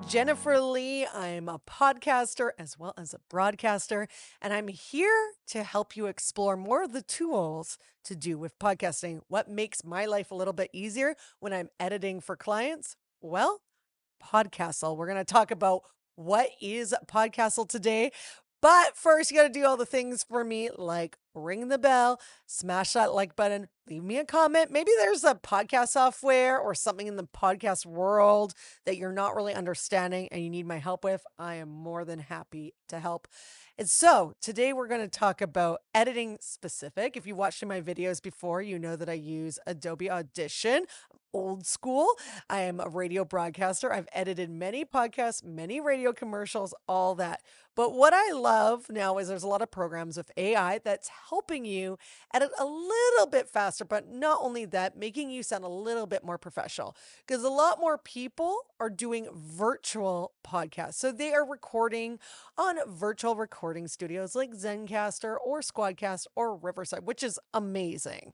Jennifer Lee. I'm a podcaster as well as a broadcaster, and I'm here to help you explore more of the tools to do with podcasting. What makes my life a little bit easier when I'm editing for clients? Well, Podcastle. We're going to talk about what is Podcastle today. But first, you got to do all the things for me, like ring the bell, smash that like button, leave me a comment. Maybe there's a podcast software or something in the podcast world that you're not really understanding and you need my help with. I am more than happy to help. And so today we're going to talk about editing specific. If you watched my videos before, you know that I use Adobe Audition, old school. I am a radio broadcaster. I've edited many podcasts, many radio commercials, all that. But what I love now is there's a lot of programs with AI that's helping you edit a little bit faster, but not only that, making you sound a little bit more professional because a lot more people are doing virtual podcasts. So they are recording on virtual recording studios like Zencaster or Squadcast or Riverside, which is amazing.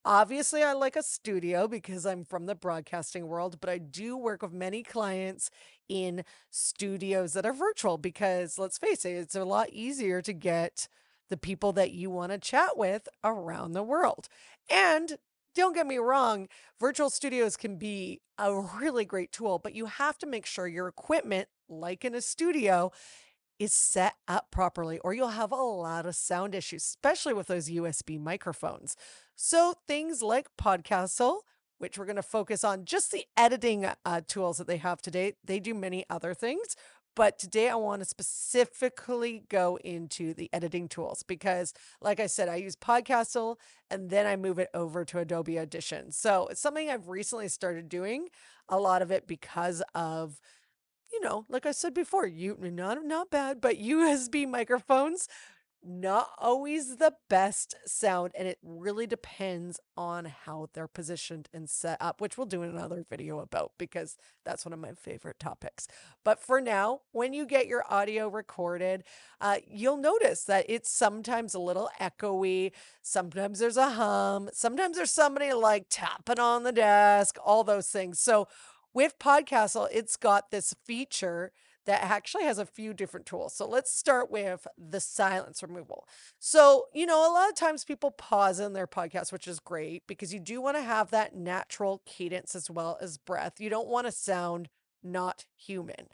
Obviously, I like a studio because I'm from the broadcasting world, but I do work with many clients in studios that are virtual because let's face it, it's a lot easier to get the people that you want to chat with around the world. And don't get me wrong, virtual studios can be a really great tool, but you have to make sure your equipment, like in a studio, is set up properly, or you'll have a lot of sound issues, especially with those USB microphones. So, things like Podcastle, which we're going to focus on just the editing tools that they have today, they do many other things. But today I want to specifically go into the editing tools because, like I said, I use Podcastle and then I move it over to Adobe Audition. So it's something I've recently started doing, a lot of it because of like I said before, you not bad, but USB microphones, not always the best sound, and it really depends on how they're positioned and set up, which we'll do another video about because that's one of my favorite topics. But for now, when you get your audio recorded, you'll notice that it's sometimes a little echoey. Sometimes there's a hum. Sometimes there's somebody like tapping on the desk, all those things. So with Podcastle, it's got this feature that actually has a few different tools. So let's start with the silence removal. So, a lot of times people pause in their podcast, which is great because you do want to have that natural cadence as well as breath. You don't want to sound not human.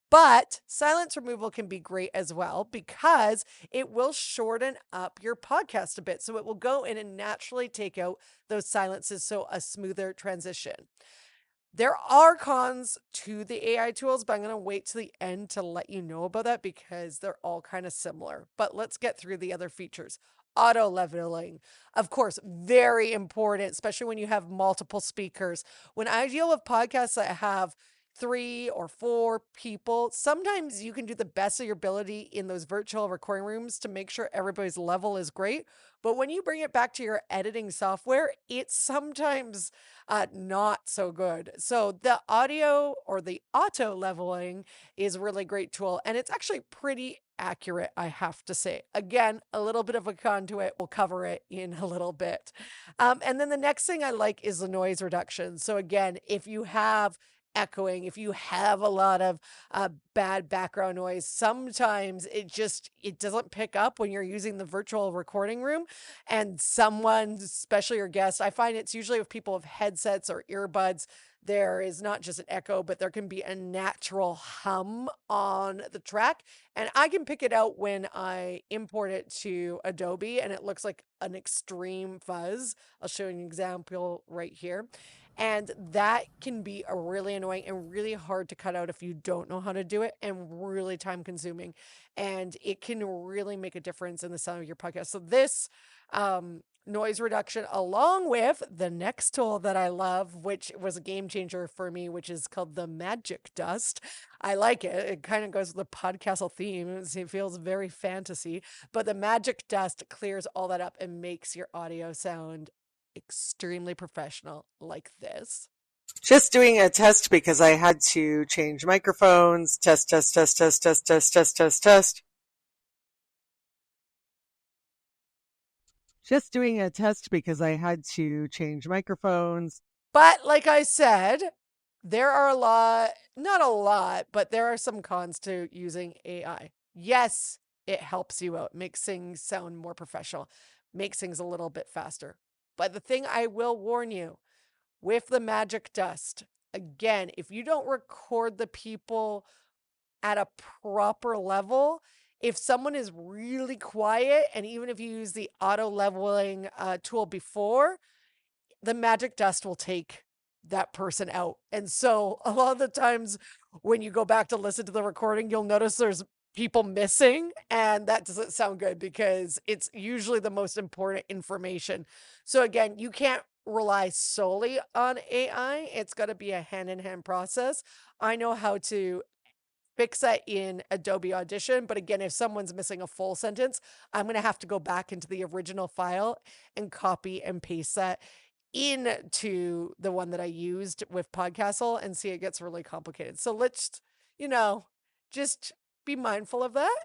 But silence removal can be great as well because it will shorten up your podcast a bit. So it will go in and naturally take out those silences. So a smoother transition. There are cons to the AI tools, but I'm going to wait to the end to let you know about that because they're all kind of similar. But let's get through the other features. Auto leveling, of course, very important, especially when you have multiple speakers. When I deal with podcasts that have 3 or 4 people, sometimes you can do the best of your ability in those virtual recording rooms to make sure everybody's level is great. But when you bring it back to your editing software, it's sometimes not so good. So the audio or the auto leveling is a really great tool, and it's actually pretty accurate, I have to say. Again, a little bit of a con to it. We'll cover it in a little bit. And then the next thing I like is the noise reduction. So again, if you have echoing, if you have a lot of bad background noise, sometimes it doesn't pick up when you're using the virtual recording room and someone, especially your guest, I find it's usually with people with headsets or earbuds, there is not just an echo, but there can be a natural hum on the track. And I can pick it out when I import it to Adobe and it looks like an extreme fuzz. I'll show you an example right here. And that can be a really annoying and really hard to cut out if you don't know how to do it and really time consuming. And it can really make a difference in the sound of your podcast. So this noise reduction, along with the next tool that I love, which was a game changer for me, which is called the Magic Dust. I like it. It kind of goes with the Podcastle theme. It feels very fantasy, but the Magic Dust clears all that up and makes your audio sound extremely professional like this. Just doing a test because I had to change microphones. Test, test, test, test, test, test, test, test, test. Just doing a test because I had to change microphones. But like I said, there are a lot Not a lot, but there are some cons to using AI. Yes, it helps you out, makes things sound more professional, makes things a little bit faster. But the thing I will warn you with the magic dust, again, if you don't record the people at a proper level, if someone is really quiet, and even if you use the auto leveling tool before, the magic dust will take that person out. And so a lot of the times when you go back to listen to the recording, you'll notice there's people missing, and that doesn't sound good because it's usually the most important information. So again, you can't rely solely on AI. It's got to be a hand in hand process. I know how to fix that in Adobe Audition. But again, if someone's missing a full sentence, I'm going to have to go back into the original file and copy and paste that into the one that I used with Podcastle and see it gets really complicated. So let's, you know, just be mindful of that.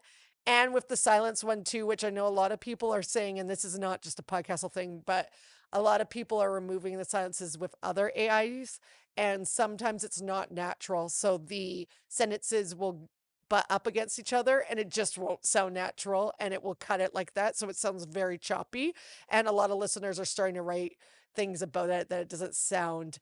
And with the silence one too, which I know a lot of people are saying, and this is not just a Podcastle thing, but a lot of people are removing the silences with other AIs, and sometimes it's not natural. So the sentences will butt up against each other and it just won't sound natural and it will cut it like that. So it sounds very choppy. And a lot of listeners are starting to write things about it that it doesn't sound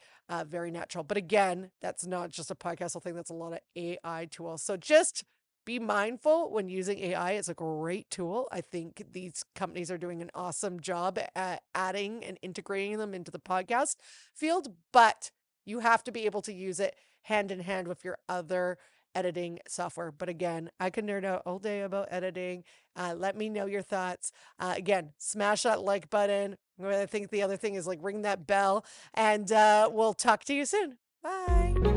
very natural. But again, that's not just a Podcastle thing, that's a lot of AI tools. So just be mindful when using AI. It's a great tool. I think these companies are doing an awesome job at adding and integrating them into the podcast field, but you have to be able to use it hand in hand with your other editing software. But again, I can nerd out all day about editing. Let me know your thoughts. Again, smash that like button. I think the other thing is like ring that bell, and we'll talk to you soon. Bye.